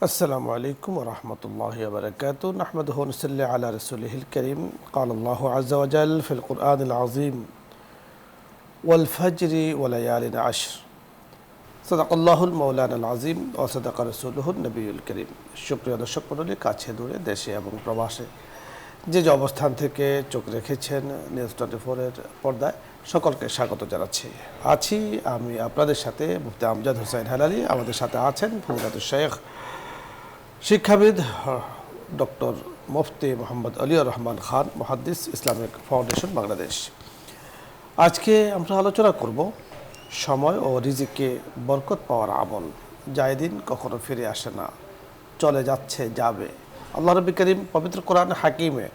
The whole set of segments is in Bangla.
السلام عليكم ورحمة الله وبركاته نحمده ونصلي على رسوله الكريم قال الله عز وجل في القرآن العظيم والفجر وليال عشر صدق الله المولانا العظيم وصدق رسوله النبي الكريم সুপ্রিয় দর্শক মণ্ডলী কাছে দূরে দেশে এবং প্রবাসে যে অবস্থান থেকে চোখ রেখেছেন নিউজ 24 এর পর্দায় সকলকে স্বাগত জানাচ্ছি। আছি আমি আপনাদের সাথে মুফতি আমজাদ হোসেন হেলালি। আমাদের সাথে আছেন ফজিলাতুল শেখ শিক্ষাবিদ ডক্টর মুফতি মোহাম্মদ আলিউর রহমান খান, মুহাদ্দিস, ইসলামিক ফাউন্ডেশন বাংলাদেশ। আজকে আমরা আলোচনা করব সময় ও রিজিকে বরকত পাওয়ার আমল। যায় দিন কখনো ফিরে আসে না, চলে যাচ্ছে যাবে। আল্লাহ রাব্বুল কারীম পবিত্র কোরআন হাকিমে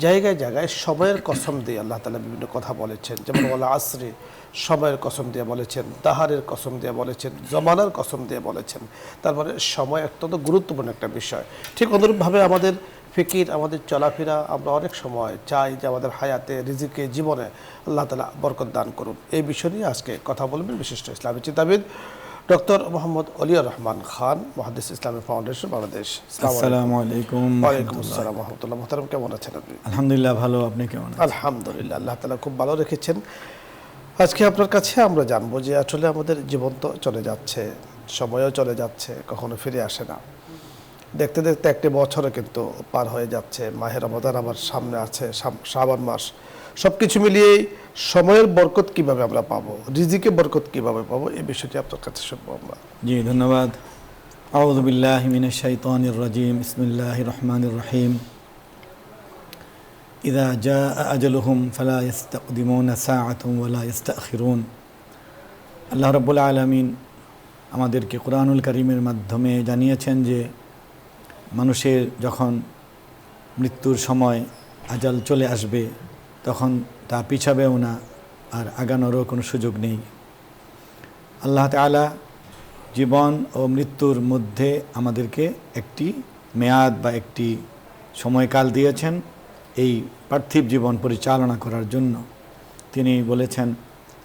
জায়গায় জায়গায় সময়ের কসম দিয়ে আল্লাহ তাআলা বিভিন্ন কথা বলেছেন। যেমন ওয়াল আসরি, সময়ের কসম দিয়ে বলেছেন, দাহারের কসম দিয়ে বলেছেন, জমানার কসম দিয়ে বলেছেন। তারপরে সময় অত্যন্ত গুরুত্বপূর্ণ একটা বিষয়। ঠিক অনুরূপভাবে আমাদের ফিকির, আমাদের চলাফেরা, আমরা অনেক সময় চাই যে আমাদের হায়াতে, রিজিকে, জীবনে আল্লাহ তাআলা বরকত দান করুন। এই বিষয় নিয়ে আজকে কথা বলবেন বিশিষ্ট ইসলামী চিন্তাবিদ ডক্টর মোহাম্মদ আলিউর রহমান খান, মুহাদ্দিস, ইসলামিক ফাউন্ডেশন বাংলাদেশ। আসসালামু আলাইকুম। ওয়ালাইকুম আসসালাম ওয়া রাহমাতুল্লাহ। মুহতারাম, কেমন আছেন আপনি? আলহামদুলিল্লাহ ভালো, আপনি কেমন আছেন? আলহামদুলিল্লাহ, আল্লাহ তাআলা খুব ভালো রেখেছেন। আজকে আপনার কাছে আমরা জানবো যে আসলে আমাদের জীবন তো চলে যাচ্ছে, সময়ও চলে যাচ্ছে, কখনো ফিরে আসে না। দেখতে দেখতে একটি বছরে কিন্তু পার হয়ে যাচ্ছে। মাহে রমাদান আমার সামনে আছে, শাবান মাস। সব কিছু মিলিয়ে সময়ের বরকত কিভাবে আমরা পাবো, রিজিকে বরকত কিভাবে পাবো, এই বিষয়টি আপনার কাছে শুনবো আমরা। জি, ধন্যবাদ। আউযু বিল্লাহি মিনাশ শাইতানির রাজিম। বিসমিল্লাহির রহমানির রহিম। ইযা জাআ আজালুহুম ফালা ইস্তাকদিমুনা সাআতান ওয়ালা ইস্তাখিরুন। আল্লাহ রাব্বুল আলামিন আমাদেরকে কুরআনুল কারীমের মাধ্যমে জানিয়েছেন যে মানুষের যখন মৃত্যুর সময় আজাল চলে আসবে তখন তা পিছাবেও না, আর আগানোরও কোনো সুযোগ নেই। আল্লাহ তাআলা জীবন ও মৃত্যুর মধ্যে আমাদেরকে একটি মেয়াদ বা একটি সময়কাল দিয়েছেন এই পার্থিব জীবন পরিচালনা করার জন্য। তিনি বলেছেন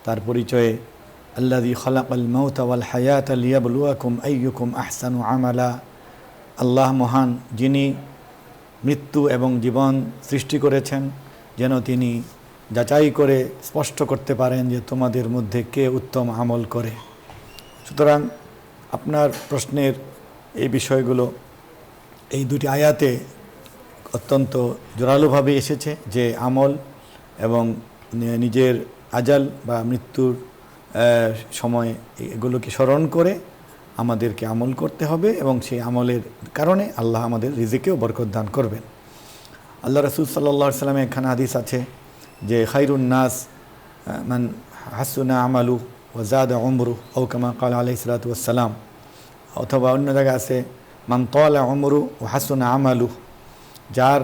তার পরিচয়ে, আল্লাযী খালাকাল মাউতা ওয়াল হায়াতা লিয়াবলুয়াকুম আইয়ুকুম আহসানু আমালা। আল্লাহ মহান, যিনি মৃত্যু এবং জীবন সৃষ্টি করেছেন যেন তিনি যাচাই করে স্পষ্ট করতে পারেন যে তোমাদের মধ্যে কে উত্তম আমল করে। সুতরাং আপনার প্রশ্নের এই বিষয়গুলো এই দুটি আয়াতে অত্যন্ত জোরালোভাবে এসেছে যে আমল এবং নিজের আজাল বা মৃত্যুর সময় এগুলোকে স্মরণ করে আমাদেরকে আমল করতে হবে এবং সেই আমলের কারণে আল্লাহ আমাদের রিজিকেও বরকত দান করবেন। আল্লাহ রাসূল সাল্লাল্লাহু আলাইহি ওয়াসাল্লামের একখানা হাদিস আছে যে খায়রুন নাস মান হাসুনা আমালু ওয়া যাদা উমরু আও কামা ক্বালা আলাইহিস সালাতু ওয়াস সালাম। অথবা অন্য জায়গায় আছে মান তালা উমরু ওয়া হাসুনা আমালু। যার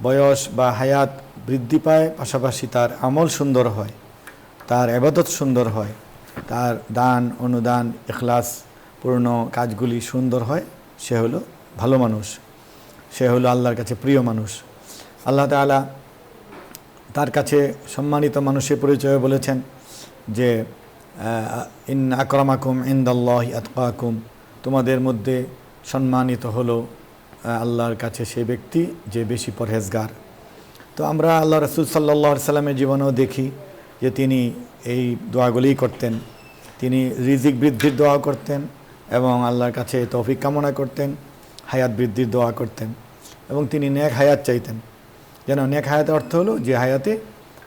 বয়স বা হায়াত বৃদ্ধি পায়, পাশাপাশি তার আমল সুন্দর হয়, তার ইবাদত সুন্দর হয়, তার দান, অনুদান, ইখলাস পূর্ণ কাজগুলি সুন্দর হয়, সে হলো ভালো মানুষ, সে হলো আল্লাহর কাছে প্রিয় মানুষ। আল্লাহ তাআলা তার কাছে সম্মানিত মানুষের পরিচয় বলেছেন যে ইন্না আকরামাকুম ইনদাল্লাহি আতকাকুম। তোমাদের মধ্যে সম্মানিত হলো আল্লাহর কাছে সেই ব্যক্তি যে বেশি পরহেজগার। তো আমরা আল্লাহ রাসূল সাল্লাল্লাহু আলাইহি সাল্লামের জীবনেও দেখি যে তিনি এই দোয়াগুলিই করতেন। তিনি রিজিক বৃদ্ধির দোয়া করতেন এবং আল্লাহর কাছে তৌফিক কামনা করতেন, হায়াত বৃদ্ধির দোয়া করতেন এবং তিনি নেক হায়াত চাইতেন। যেন নেক হায়াতের অর্থ হলো যে হায়াতে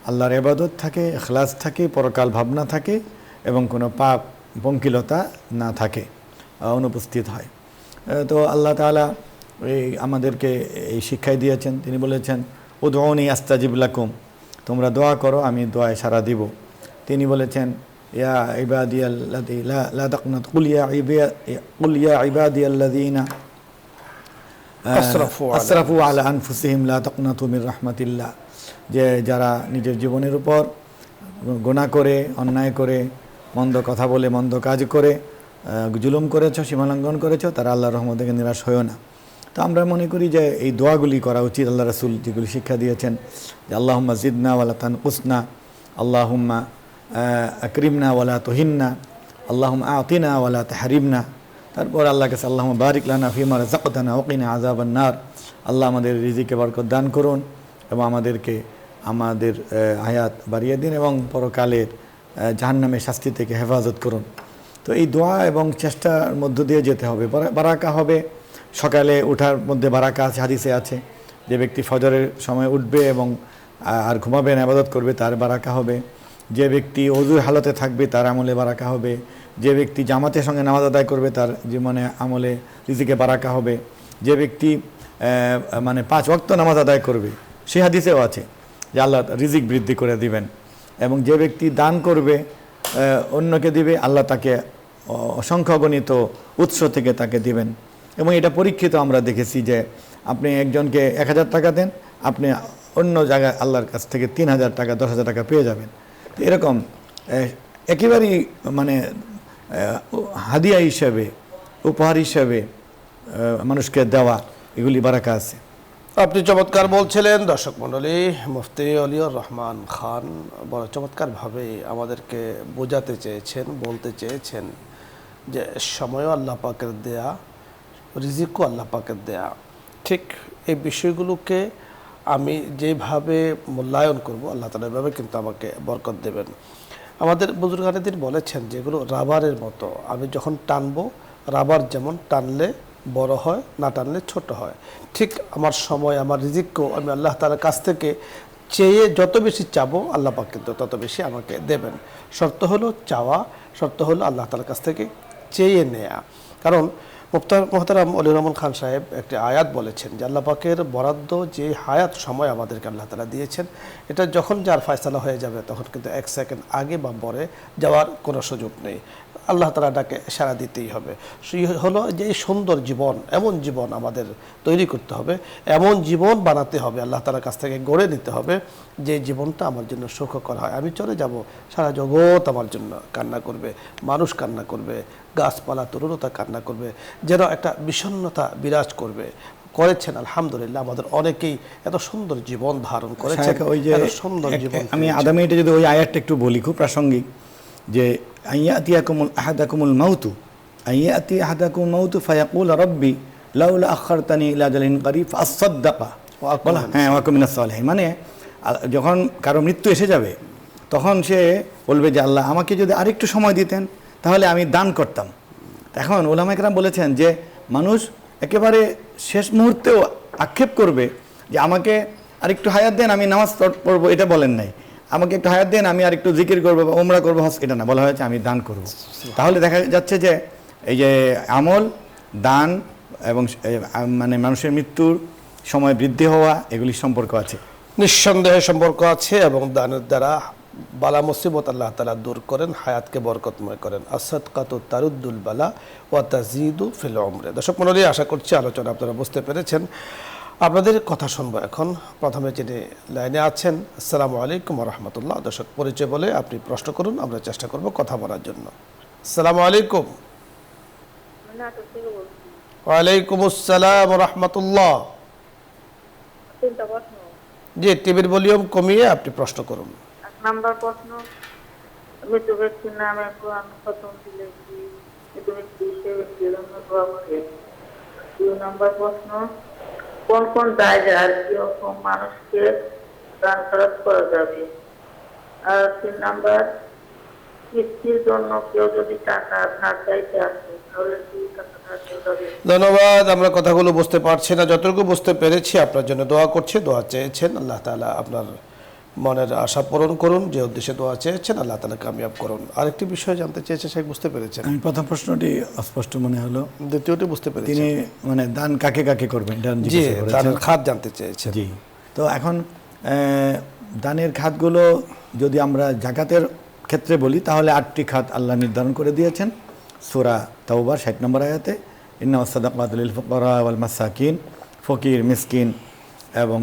আল্লাহর ইবাদত থাকে, ইখলাস থাকে, পরকাল ভাবনা থাকে এবং কোনো পাপ পঙ্কিলতা না থাকে, অনুপস্থিত হয়। তো আল্লাহ তাআলা আমাদেরকে এই শিক্ষাই দিয়েছেন। তিনি বলেছেন উদউনি আস্তাজিব লাকুম, তোমরা দোয়া করো আমি দোয়ায় সাড়া দিব। তিনি বলেছেন ইয়া ইবাদিয়াল্লাযীনা লা তাকনাতু কুল ইয়া ইবাদিয়াল্লাযীনা আসরাফু আলা আনফুসিহিম লা তাকনাতু মির রাহমাতিল্লাহ। যে যারা নিজের জীবনের উপর গুনাহ করে, অন্যায় করে, মন্দ কথা বলে, মন্দ কাজ করে জুলুম করেছ, সীমালঙ্ঘন করেছ, তারা আল্লাহর রহমত থেকে নিরাশ হয়েও না। তো আমরা মনে করি যে এই দোয়াগুলি করা উচিত। আল্লাহ রাসূল যেগুলি শিক্ষা দিয়েছেন যে আল্লাহুম্মা জিদনা ওয়ালা তানকুসনা, আল্লাহুম্মা আকরিমনা ওয়ালা তুহিন্না, আল্লাহুম্মা আতিনা ওয়ালা তাহরিমনা। তারপর আল্লাহ কাছে আল্লাহুম্মা বারিক লানা ফিমা রাযাকতানা ওয়া কিনা আযাবান নার, আল্লাহ আমাদের রিজিকে বরকত দান করুন এবং আমাদেরকে আমাদের হায়াত বাড়িয়ে দিন এবং পরকালের জাহান্নামের শাস্তি থেকে হেফাজত করুন। তো এই দোয়া এবং চেষ্টার মধ্য দিয়ে যেতে হবে। বারাকা হবে, সকালে ওঠার মধ্যে বারাকা আছে, হাদিসে আছে যে ব্যক্তি ফজরের সময় উঠবে এবং আর ঘুমাবে না, ইবাদত করবে, তার বারাকা হবে। যে ব্যক্তি ওযুর হালতে থাকবে তার আমলে বারাকা হবে। যে ব্যক্তি জামাতের সঙ্গে নামাজ আদায় করবে তার জীবনে আমলে রিজিকে বারাকা হবে। যে ব্যক্তি 5 ওয়াক্ত নামাজ আদায় করবে, সে হাদিসেও আছে যে আল্লাহ রিজিক বৃদ্ধি করে দিবেন। এবং যে ব্যক্তি দান করবে, অন্যকে দিবে, আল্লাহ তাকে অসংখ্য গণিত উৎস থেকে তাকে দিবেন। এবং এটা পরীক্ষিত, আমরা দেখেছি যে আপনি একজনকে 1000 টাকা দেন, আপনি অন্য জায়গায় আল্লাহর কাছ থেকে 3000 টাকা 10,000 টাকা পেয়ে যাবেন। তো এরকম একেবারেই হাদিয়া হিসাবে, উপহার হিসাবে মানুষকে দেওয়া, এগুলি বারাকা আছে। আপনি চমৎকার বলছিলেন। দর্শক মণ্ডলী, মুফতি অলিউর রহমান খান বড় চমৎকারভাবে আমাদেরকে বোঝাতে চেয়েছেন, বলতে চেয়েছেন যে সময়ও আল্লাহ পাকের দেয়া, রিজিকও আল্লাহ পাকের দেয়া। ঠিক এই বিষয়গুলোকে আমি যেভাবে মূল্যায়ন করব, আল্লাহ তাআলা এভাবে কিন্তু আমাকে বরকত দেবেন। আমাদের বুজুর্গানেদিন বলেছেন যেগুলো রাবারের মতো, আমি যখন টানবো, রাবার যেমন টানলে বড় হয়, না টানলে ছোট হয়, ঠিক আমার সময়, আমার রিজিককেও আমি আল্লাহ তাআলার কাছ থেকে চেয়ে যত বেশি চাবো, আল্লাহ পাক কিন্তু তত বেশি আমাকে দেবেন। শর্ত হলো চাওয়া, শর্ত হলো আল্লাহ তাআলার কাছ থেকে চেয়ে নেয়া। কারণ মুহতারাম অলিউর রহমান খান সাহেব একটি আয়াত বলেছেন যে আল্লাহ পাকের বরাদ্দ যে হায়াত সময় আমাদেরকে আল্লাহ তাআলা দিয়েছেন, এটা যখন যার ফয়সালা হয়ে যাবে তখন কিন্তু 1 সেকেন্ড আগে বা পরে যাওয়ার কোনো সুযোগ নেই। আল্লাহ তাআলা ডাকে সাড়া দিতেই হবে। সেই হলো যে এই সুন্দর জীবন, এমন জীবন আমাদের তৈরি করতে হবে, এমন জীবন বানাতে হবে, আল্লাহ তাআলার কাছ থেকে গড়ে নিতে হবে যে জীবনটা আমার জন্য সুখকর হয়। আমি চলে যাব, সারা জগৎ আমার জন্য কান্না করবে, মানুষ কান্না করবে, গাছপালা তরুণতা কান্না করবে, যেন একটা বিষণ্ণতা বিরাজ করবে। করেছেন আলহামদুলিল্লাহ, আমাদের অনেকেই এত সুন্দর জীবন ধারণ করেছেন, এত সুন্দর জীবন। আমি আদা মিনিটে যদি ওই আয়াতটা একটু বলি, খুব প্রাসঙ্গিক, যে আহাদাকুমুল মাউতু ফায়াকুল রাব্বি লাউলা আখারতানি ইলা আজালিন করিব ফাসাদদাকা ওয়া আকুম মিনাস সালিহিন। মানে যখন কারো মৃত্যু এসে যাবে তখন সে বলবে যে আল্লাহ আমাকে যদি আরেকটু সময় দিতেন তাহলে আমি দান করতাম। এখন উলামায়ে কেরাম বলেছেন যে মানুষ একেবারে শেষ মুহূর্তেও আক্ষেপ করবে যে আমাকে আরেকটু হায়াত দেন, আমি নামাজ পড়বো, এটা বলেন নাই। আমাকে একটু হায়াত দেন, আমি আরেকটু জিকির করবো, ওমরা করবো, হজ, এটা না, বলা হয়েছে আমি দান করব। তাহলে দেখা যাচ্ছে যে এই যে আমল, দান এবং মানুষের মৃত্যুর সময় বৃদ্ধি হওয়া, এগুলির সম্পর্ক আছে, নিঃসন্দেহে সম্পর্ক আছে। এবং দানের দ্বারা বালা মুসিবত আল্লাহ তাআলা দূর করেন, হায়াতকে বরকতময় করেন। আস-সাদকাতু তারুদ্দুল বালা ওয়া তাজিদু ফিল উমরি। দর্শক মণ্ডলী, আশা করছি আলোচনা আপনারা বুঝতে পেরেছেন। আপনাদের কথা শুনবো এখন। প্রথমে যিনি লাইনে আছেন, আসসালামু আলাইকুম ওয়া রাহমাতুল্লাহ। দর্শক পরিচয় বলে আপনি প্রশ্ন করুন, আমরা চেষ্টা করব কথা বলার জন্য। আসসালামু আলাইকুম। ওয়ালাইকুম আসসালাম ওয়া রাহমাতুল্লাহ। জি, টিভির ভলিউম কমিয়ে আপনি প্রশ্ন করুন। এক নাম্বার প্রশ্ন, মৃত ব্যক্তির নামে কোরআন খতম দিলেছি, মৃত ব্যক্তি সে ব্যক্তির জন্য দোয়া করে। 2 নাম্বার প্রশ্ন, কোন কোন জায়গায় আর কিরকম মানুষকে দান খরচ করা যাবে। আর 3 নাম্বার, কিস্তির জন্য কেউ যদি টাকা ধার চাইতে আসে তাহলে কি টাকা ধার দেওয়া যাবে? ধন্যবাদ। আমরা কথাগুলো বুঝতে পারছি না, যতটুকু বুঝতে পেরেছি আপনার জন্য দোয়া করছি। দোয়া চেয়েছেন, আল্লাহ তাআলা আপনার মনের আশা পূরণ করুন, যে উদ্দেশ্যে দোয়া চেয়েছেন আল্লাহ তাআলা কামিয়াব করুন। আরেকটি বিষয় জানতে চেয়েছেন, সে বুঝতে পেরেছেন? আমি প্রথম প্রশ্নটি অস্পষ্ট মনে হলো, দ্বিতীয়টি বুঝতে পেরেছেন। তিনি দান কাকে কাকে করবেন জি, দানের খাত জানতে চেয়েছেন। জি, তো এখন দানের খাতগুলো যদি আমরা যাকাতের ক্ষেত্রে বলি তাহলে 8টি খাত আল্লাহ নির্ধারণ করে দিয়েছেন সূরা তাওবার 60 নম্বর আয়াতে। ইন্নামাস সাদাকাতু লিল ফুকারা ওয়াল মাসাকিন, ফকির, মিসকিন এবং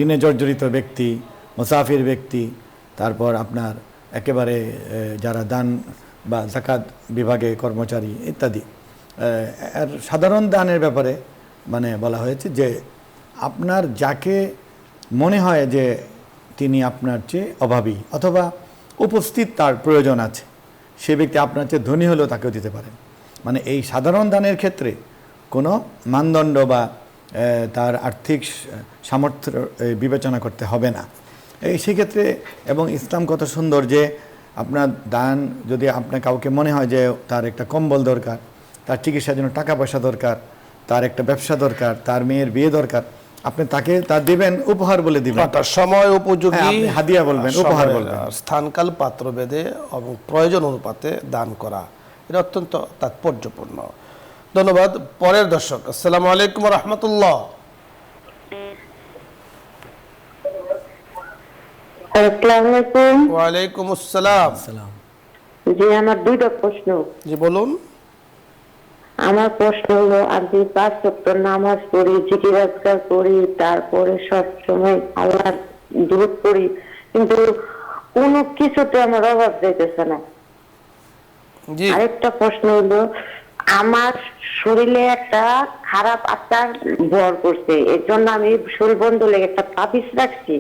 ঋণে জর্জরিত ব্যক্তি, মুসাফির ব্যক্তি, তারপর আপনার একেবারে যারা দান বা যাকাত বিভাগে কর্মচারী ইত্যাদি। আর সাধারণ দানের ব্যাপারে বলা হয়েছে যে আপনার যাকে মনে হয় যে তিনি আপনার চেয়ে অভাবী অথবা উপস্থিত তার প্রয়োজন আছে, সে ব্যক্তি আপনার চেয়ে ধনী হলেও তাকেও দিতে পারেন। মানে এই সাধারণ দানের ক্ষেত্রে কোনো মানদণ্ড বা তার আর্থিক সামর্থ্য বিবেচনা করতে হবে না। এই সেক্ষেত্রে এবং ইসলাম কত সুন্দর যে আপনার দান যদি আপনার কাউকে মনে হয় যে তার একটা কম্বল দরকার, তার চিকিৎসার জন্য টাকা পয়সা দরকার, তার একটা ব্যবসা দরকার, তার মেয়ের বিয়ে দরকার, আপনি তাকে তা দিবেন, উপহার বলে দিবেন, তার সময় উপযোগী আপনি হাদিয়া বলবেন, উপহার বলবেন। স্থানকাল পাত্র ভেদে এবং প্রয়োজন অনুপাতে দান করা এটা অত্যন্ত তাৎপর্যপূর্ণ। ধন্যবাদ। পরের দর্শক, আসসালামু আলাইকুম রহমতুল্লাহ। আসসালামু আলাইকুম। ওয়ালাইকুম আসসালাম। সালাম। জি, আমার দুইটা প্রশ্ন। জি বলুন। আমার প্রশ্ন হলো, আমি 5 ওয়াক্ত নামাজ পড়ি, জিকির আজকার করি, তারপরে সব সময় আল্লাহর দুরূদ পড়ি, কিন্তু কোনো কিছুতে আমার অভাব যাইতেছে না। জি আরেকটা প্রশ্ন হলো, আমার শরীরে একটা খারাপ আত্মার ভর করছে, এর জন্য আমি শরীর বন্ধ লেগে একটা তাবিজ রাখছি।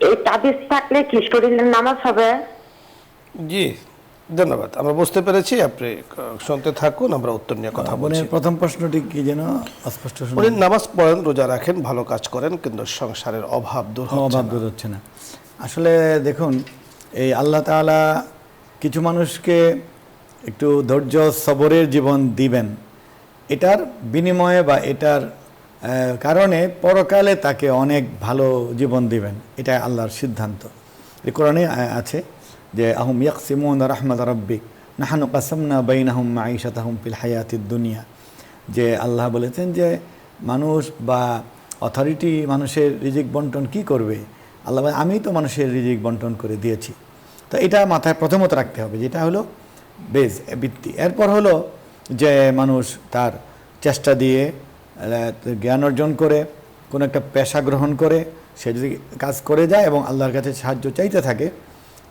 এই তাবিজ থাকলে কি শরীরের নামাজ হবে? জি ধন্যবাদ, আমরা বুঝতে পেরেছি, আপনি শুনতে থাকুন, আমরা উত্তর নিয়ে কথা বলছি। প্রথম প্রশ্নটি কি যেন অস্পষ্ট শুনে? উনি নামাজ পড়েন, রোজা রাখেন, ভালো কাজ করেন, কিন্তু সংসারের অভাব দূর হচ্ছে অভাব না। দূর হচ্ছে না। আসলে দেখুন, এই আল্লাহ তাআলা কিছু মানুষকে একটু ধৈর্য সবরের জীবন দিবেন, এটার বিনিময়ে বা এটার কারণে পরকালে তাকে অনেক ভালো জীবন দিবেন, এটা আল্লাহর সিদ্ধান্ত। এই কোরআনে আছে যে আহুম ইয়াকসিমুন রাহমাত রাব্বিক নাহনু কাসামনা বাইনাহুম মাঈশাতাহুম ফিল হায়াতিদ দুনিয়া, যে আল্লাহ বলেছেন যে মানুষ বা অথরিটি মানুষের রিজিক বন্টন কি করবে? আল্লাহ বলে, আমি তো মানুষের রিজিক বন্টন করে দিয়েছি। তো এটা মাথায় প্রথমত রাখতে হবে, যেটা হলো বেজ ভিত্তি। এরপর হলো যে মানুষ তার চেষ্টা দিয়ে জ্ঞান অর্জন করে কোনো একটা পেশা গ্রহণ করে সে যদি কাজ করে যায় এবং আল্লাহর কাছে সাহায্য চাইতে থাকে,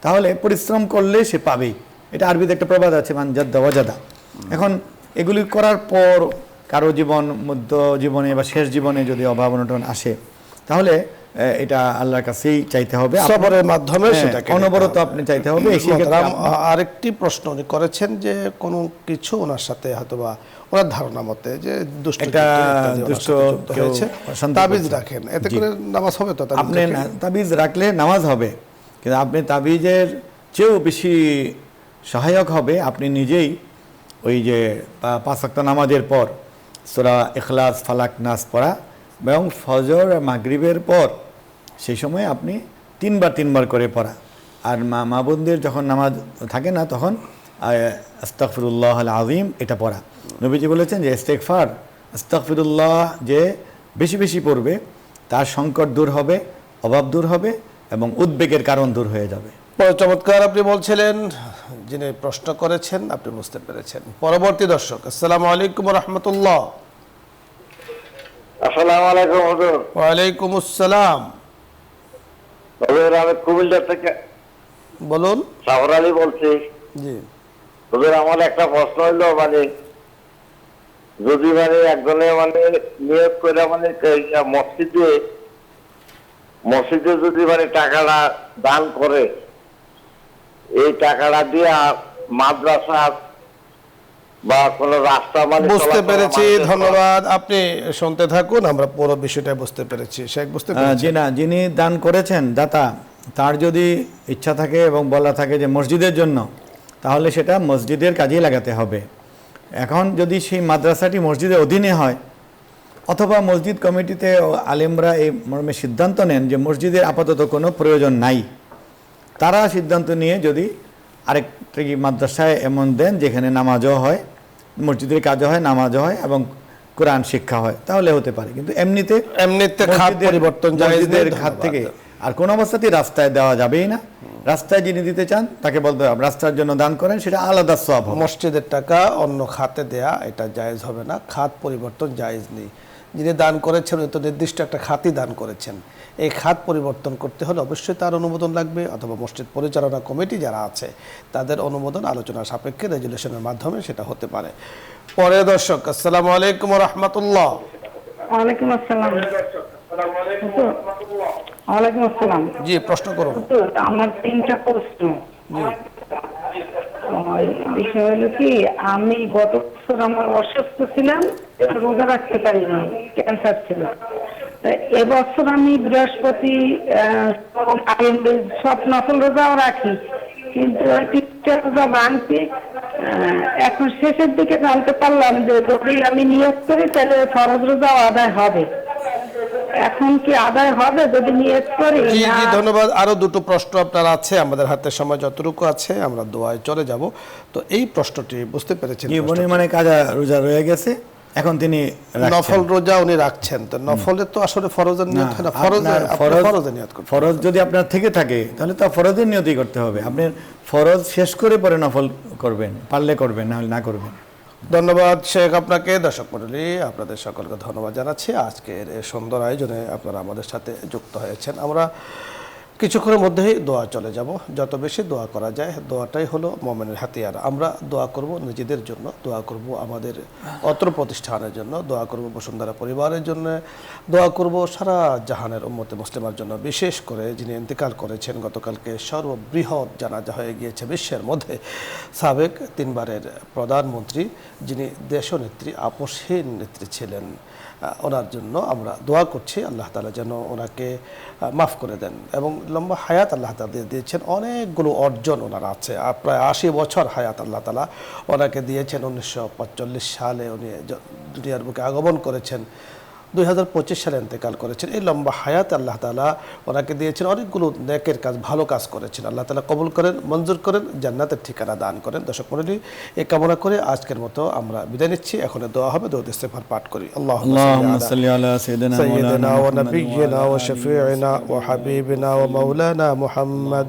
তাহলে পরিশ্রম করলে সে পাবেই। এটা আরবিতে একটা প্রবাদ আছে, মান জাদ্দা ওয়াজাদা। এখন এগুলি করার পর কারো মধ্য জীবনে বা শেষ জীবনে যদি অভাব অনটন আসে, তাহলে এটা আল্লাহর কাছেই চাইতে হবে, সবরের মাধ্যমে সেটাকে অনবরত আপনি চাইতে হবে। আরেকটি প্রশ্ন উনি করেছেন যে কোনো কিছু ওনার সাথে হয়তোবা ওনার ধারণা মতে যে দুষ্ট হয়েছে, তাবিজ রাখেন, এতে করে নামাজ হবে? তো আপনি তাবিজ রাখলে নামাজ হবে, কিন্তু আপনি তাবিজের চেয়েও বেশি সহায়ক হবে আপনি নিজেই ওই যে 5 ওয়াক্ত নামাজের পর সূরা ইখলাস, ফালাক, নাস পড়া এবং ফজর মাগরিবের পর সেই সময় আপনি 3বার করে পড়া। আর মা বোনদের যখন নামাজ থাকে না তখন আস্তাগফিরুল্লাহ আল আযীম এটা পড়া। নবীজি বলেছেন যে ইস্তেগফার, আস্তাগফিরুল্লাহ যে বেশি বেশি পড়বে তার সংকট দূর হবে, অভাব দূর হবে এবং উদ্বেগের কারণ দূর হয়ে যাবে। চমৎকার আপনি বলছিলেন, যিনি প্রশ্ন করেছেন আপনি বুঝতে পেরেছেন। পরবর্তী দর্শক, আসসালামু আলাইকুম রহমতুল্লাহ। আসসালামু আলাইকুম হুজুর। ওয়ালাইকুম আসসালাম। হুজুর, আমি কুমিল্লা থেকে বলুন। সাহর আলী বলছি। জি হুজুর, আমার একটা প্রশ্ন হইলো, যদি একজনে নিয়োগ করে মসজিদে যদি টাকাটা দান করে, এই টাকাটা দিয়ে মাদ্রাসা বা কোন রাস্তা বুঝতে পেরেছি, ধন্যবাদ। আপনি শুনতে থাকুন, আমরা পুরো বিষয়টা বুঝতে পেরেছি। শেখ বুঝতে পেরেছি? না, যিনি দান করেছেন দাতা, তার যদি ইচ্ছা থাকে এবং বলা থাকে যে মসজিদের জন্য, তাহলে সেটা মসজিদের কাজেই লাগাতে হবে। এখন যদি সেই মাদ্রাসাটি মসজিদের অধীনে হয় অথবা মসজিদ কমিটিতে আলেমরা এই মর্মে সিদ্ধান্ত নেন যে মসজিদের আপাতত কোনো প্রয়োজন নাই, তারা সিদ্ধান্ত নিয়ে যদি আরেকটি মাদ্রাসায় এমন দেন যেখানে নামাজও হয়, মসজিদের কাজও হয়, নামাজও হয় এবং কোরআন শিক্ষা হয়, তাহলে হতে পারে। কিন্তু এমনিতে খাত পরিবর্তন মসজিদের খাত থেকে আর কোন অবস্থাতেই রাস্তায় দেওয়া যাবেই না। রাস্তায় যিনি দিতে চান তাকে বলতে হবে রাস্তার জন্য দান করেন, সেটা আলাদা সওয়াব হবে। মসজিদের টাকা অন্য খাতে দেয়া এটা জায়েজ হবে না, খাত পরিবর্তন জায়েজ নেই। যিনি দান করেছেন উনি তো নির্দিষ্ট একটা খাতই দান করেছেন, এই খাত পরিবর্তন করতে হলে অবশ্যই তার অনুমোদন লাগবে, অথবা মসজিদ পরিচালনা কমিটি যারা আছে তাদের অনুমোদন আলোচনার সাপেক্ষে রেজুলেশনের মাধ্যমে সেটা হতে পারে। পরে দর্শক, আসসালামু আলাইকুম রহমতুল্লাহ। ওয়ালাইকুম আসসালাম। ওয়ালাইকুম আসসালাম। জি প্রশ্ন করুন। আমার 3টা প্রশ্ন। ওই বিষয় হলো কি, আমি গত বছর আমার অসুস্থ ছিলাম, রোজা রাখতে পারিনি, ক্যান্সার ছিল। তা এবছর আমি বৃহস্পতি সব নফল রোজাও রাখি, কিন্তু ওই 3টা রোজা ভাঙছি। এখন শেষের দিকে জানতে পারলাম যে যদি আমি নিয়ত করি তাহলে ফরজ রোজাও আদায় হবে। এখন কি আদায় হবে যদি নিয়ত করি? জি না জি, ধন্যবাদ। আরো দুটো প্রশ্ন আপনার আছে, আমাদের হাতে সময় যতটুকু আছে আমরা দোয়ায় চলে যাব। তো এই প্রশ্নটি বুঝতে পেরেছেন? কি উনি মানে কাজা রোজা রয়ে গেছে, এখন তিনি রাখছেন। নফল রোজা উনি রাখছেন, তো নফলে তো আসলে ফরজের নিয়ত হয় না, ফরজের নিয়ত করতে হবে। ফরজ যদি আপনার থেকে থাকে তাহলে তো ফরজের নিয়তই করতে হবে। আপনি ফরজ শেষ করে পরে নফল করবেন, পারলে করবেন, না হলে না করবেন। ধন্যবাদ শেখ আপনাকে। দর্শক মণ্ডলী, আপনাদের সকলকে ধন্যবাদ জানাচ্ছি আজকের এই সুন্দর আয়োজনে আপনারা আমাদের সাথে যুক্ত হয়েছেন। আমরা কিছুক্ষণের মধ্যেই দোয়া চলে যাব। যত বেশি দোয়া করা যায়, দোয়াটাই হলো মুমিনের হাতিয়ার। আমরা দোয়া করব নিজেদের জন্য, দোয়া করব আমাদের অত্র প্রতিষ্ঠানের জন্য, দোয়া করব বসুন্ধরা পরিবারের জন্য, দোয়া করব সারা জাহানের উম্মতে মুসলিমার জন্য। বিশেষ করে যিনি ইন্তেকাল করেছেন গতকালকে, সর্ববৃহৎ জানাজা হয়ে গিয়েছে বিশ্বের মধ্যে, সাবেক 3 বারের প্রধানমন্ত্রী, যিনি দেশনেত্রী, আপসহীন নেত্রী ছিলেন, ওনার জন্য আমরা দোয়া করছি। আল্লাহ তাআলা যেন ওনাকে মাফ করে দেন এবং লম্বা হায়াত আল্লাহ তাআলা দিয়েছেন। অনেকগুলো অর্জন ওনার আছে, প্রায় 80 বছর হায়াত আল্লাহ তাআলা ওনাকে দিয়েছেন। 1945 সালে উনি দুনিয়ার বুকে আগমন করেছেন, 2025 সালে ইন্তেকাল করেছেন। এই লম্বা হায়াত আল্লাহ তাআলা ওনাকে দিয়েছেন, অনেকগুলো নেকের কাজ, ভালো কাজ করেছেন। আল্লাহ তাআলা কবুল করেন, মঞ্জুর করেন, জান্নাতের ঠিকানা দান করেন। দর্শক মণ্ডলী, এই কামনা করে আজকের মতো আমরা বিদায় নিচ্ছি। এখন দোয়া হবে, দরুদ ইস্তেগফার পাঠ করি। আল্লাহুম্মা সাল্লি আলা সাইয়্যিদিনা سيدنا ونبينا وشفيعنا وحبيبنا ومولانا محمد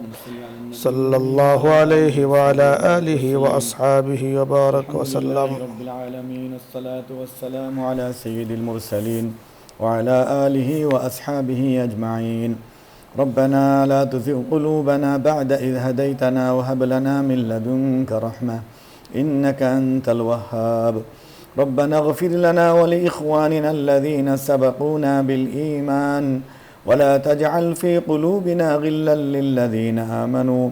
صلى الله عليه وعلى آله وأصحابه وبارك وسلم. رب العالمين، الصلاة والسلام على سيد المرسلين وعلى آله وأصحابه أجمعين. ربنا لا تزغ قلوبنا بعد إذ هديتنا وهب لنا من لدنك رحمة إنك أنت الوهاب. ربنا اغفر لنا ولإخواننا الذين سبقونا بالإيمان ولا تجعل في قلوبنا غلا للذين آمنوا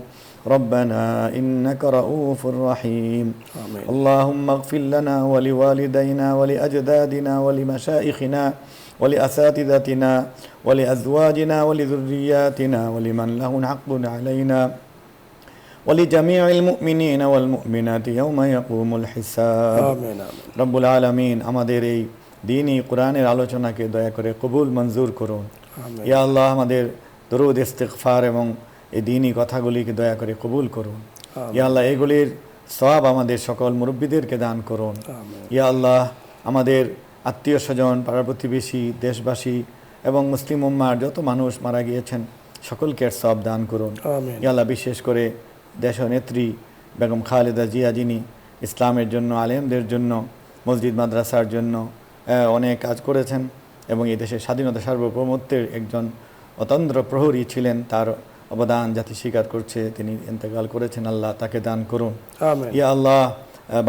ربنا إنك رؤوف رحيم. آمين. اللهم اغفر لنا ولوالدينا ولأجدادنا ولمشائخنا ولأساتذتنا ولأزواجنا ولذرياتنا ولمن له حق علينا ولجميع المؤمنين والمؤمنات يوم يقوم الحساب. آمين آمين. রব্বুল আলামিন আমাদের এই দ্বীনি কোরআনের আলোচনাকে দয়া করে কবুল মঞ্জুর করুন। আমিন। ইয়া আল্লাহ, আমাদের দরুদ ইস্তিগফার এবং এই দ্বীনি কথাগুলিকে দয়া করে কবুল করুন। ইয়া আল্লাহ, এগুলির সওয়াব আমাদের সকল মুরব্বিদেরকে দান করুন। আমিন। ইয়া আল্লাহ, আমাদের আত্মীয় স্বজন, পাড়া প্রতিবেশী, দেশবাসী এবং মুসলিম উম্মার যত মানুষ মারা গিয়েছেন সকলকে সওয়াব দান করুন। আমিন। ইয়া আল্লাহ, বিশেষ করে দেশনেত্রী বেগম খালেদা জিয়া, যিনি ইসলামের জন্য, আলেমদের জন্য, মসজিদ মাদ্রাসার জন্য অনেক কাজ করেছেন এবং এই দেশের স্বাধীনতা সার্বভৌমত্বের একজন অতন্দ্র প্রহরী ছিলেন, তার অবদান জাতি স্বীকার করছে। তিনি ইন্তেকাল করেছেন, আল্লাহ তাকে দান করুন। আমিন। ইয়া আল্লাহ,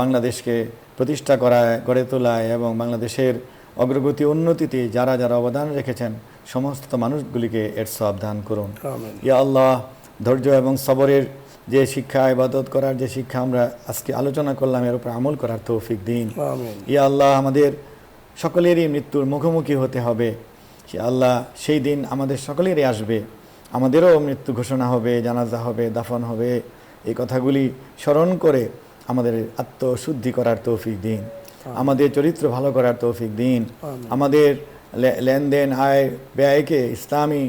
বাংলাদেশকে প্রতিষ্ঠা করায়, গড়ে তোলায় এবং বাংলাদেশের অগ্রগতি উন্নতিতে যারা যারা অবদান রেখেছেন সমস্ত মানুষগুলিকে এর সওয়াব দান করুন। আমিন। ইয়া আল্লাহ, ধৈর্য এবং সবরের যে শিক্ষা, ইবাদত করার যে শিক্ষা আমরা আজকে আলোচনা করলাম, এর উপর আমল করার তৌফিক দিন। আমিন। ইয়া আল্লাহ, আমাদের সকলেরই মৃত্যুর মুখোমুখি হতে হবে। ইয়া আল্লাহ, সেই দিন আমাদের সকলেরই আসবে, আমাদেরও মৃত্যু ঘোষণা হবে, জানাজা হবে, দাফন হবে। এই কথাগুলি স্মরণ করে আমাদের আত্মশুদ্ধি করার তৌফিক দিন, আমাদের চরিত্র ভালো করার তৌফিক দিন, আমাদের লেনদেন, আয় ব্যয়কে ইসলামী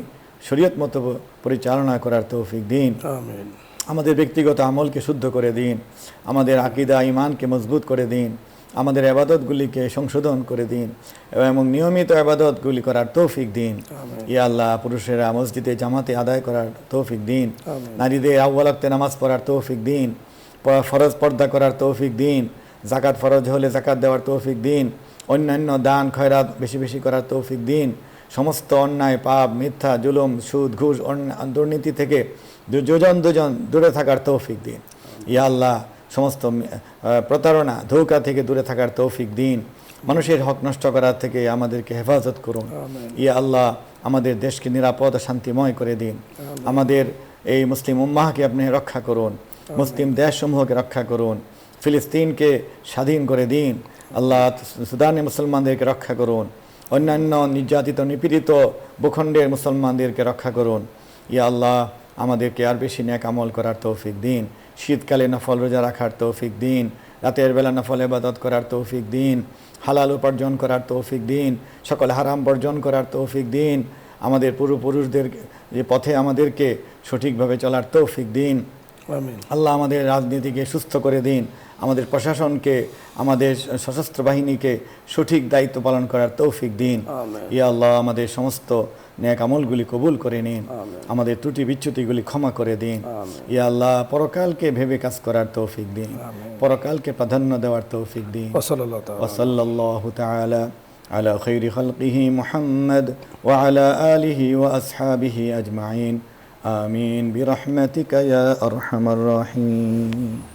শরীয়ত মতো পরিচালনা করার তৌফিক দিন। আমিন। আমাদের ব্যক্তিগত আমলকে শুদ্ধ করে দিন, আমাদের আকীদা ঈমানকে মজবুত করে দিন, আমাদের ইবাদতগুলিকে সংশোধন করে দিন এবং নিয়মিত ইবাদতগুলি করার তৌফিক দিন। ইয়া আল্লাহ, পুরুষেরা মসজিদে জামাতে আদায় করার তৌফিক দিন, নারীদের আউয়াল ওয়াক্তে নামাজ পড়ার তৌফিক দিন, ফরজ পর্দা করার তৌফিক দিন, যাকাত ফরজ হলে যাকাত দেওয়ার তৌফিক দিন, অন্যান্য দান খয়রাত বেশি বেশি করার তৌফিক দিন, সমস্ত অন্যায়, পাপ, মিথ্যা, জুলুম, সুদ, ঘুষ, দুর্নীতি থেকে দুজন দূরে থাকার তৌফিক দিন। ইয়া আল্লাহ, সমস্ত প্রতারণা, ধোঁকা থেকে দূরে থাকার তৌফিক দিন। মানুষের হক নষ্ট করার থেকে আমাদেরকে হেফাজত করুন। ইয়া আল্লাহ, আমাদের দেশকে নিরাপদ ও শান্তিময় করে দিন। আমাদের এই মুসলিম উম্মাহকে আপনি রক্ষা করুন। মুসলিম দেশসমূহকে রক্ষা করুন, ফিলিস্তিনকে স্বাধীন করে দিন আল্লাহ, সুদানে মুসলমানদেরকে রক্ষা করুন, অন্যান্য নির্যাতিত নিপীড়িত ভূখণ্ডের মুসলমানদেরকে রক্ষা করুন। ইয়া আল্লাহ, আমাদেরকে আর বেশি নেক আমল করার তৌফিক দিন, শীতকালে নফল রোজা রাখার তৌফিক দিন, রাতের বেলা নফল ইবাদত করার তৌফিক দিন, হালাল উপার্জন করার তৌফিক দিন, সকল হারাম বর্জন করার তৌফিক দিন, আমাদের পূর্বপুরুষদের যে পথে আমাদেরকে সঠিকভাবে চলার তৌফিক দিন। আমিন। আল্লাহ, আমাদের রাজনীতিকে সুস্থ করে দিন, আমাদের প্রশাসনকে, আমাদের সশস্ত্র বাহিনীকে সঠিক দায়িত্ব পালন করার তৌফিক দিন। আমিন। ইয়া আল্লাহ, আমাদের সমস্ত নেক আমলগুলি কবুল করে নিন, আমিন। আমাদের ত্রুটি বিচ্যুতিগুলি ক্ষমা করে দিন। আমিন। ইয়া আল্লাহ, পরকালকে ভেবে কাজ করার তৌফিক দিন, পরকালকে প্রাধান্য দেওয়ার তৌফিক দিন। ওয়াসাল্লাল্লাহু তাআলা ওয়াসাল্লাল্লাহু তাআলা আলা খাইরি খালকিহি মুহাম্মদ ওয়া আলা আলিহি ওয়া আসহাবিহি আজমাইন। আমিন বিরহমাতিকা ইয়া আরহামার রাহিম।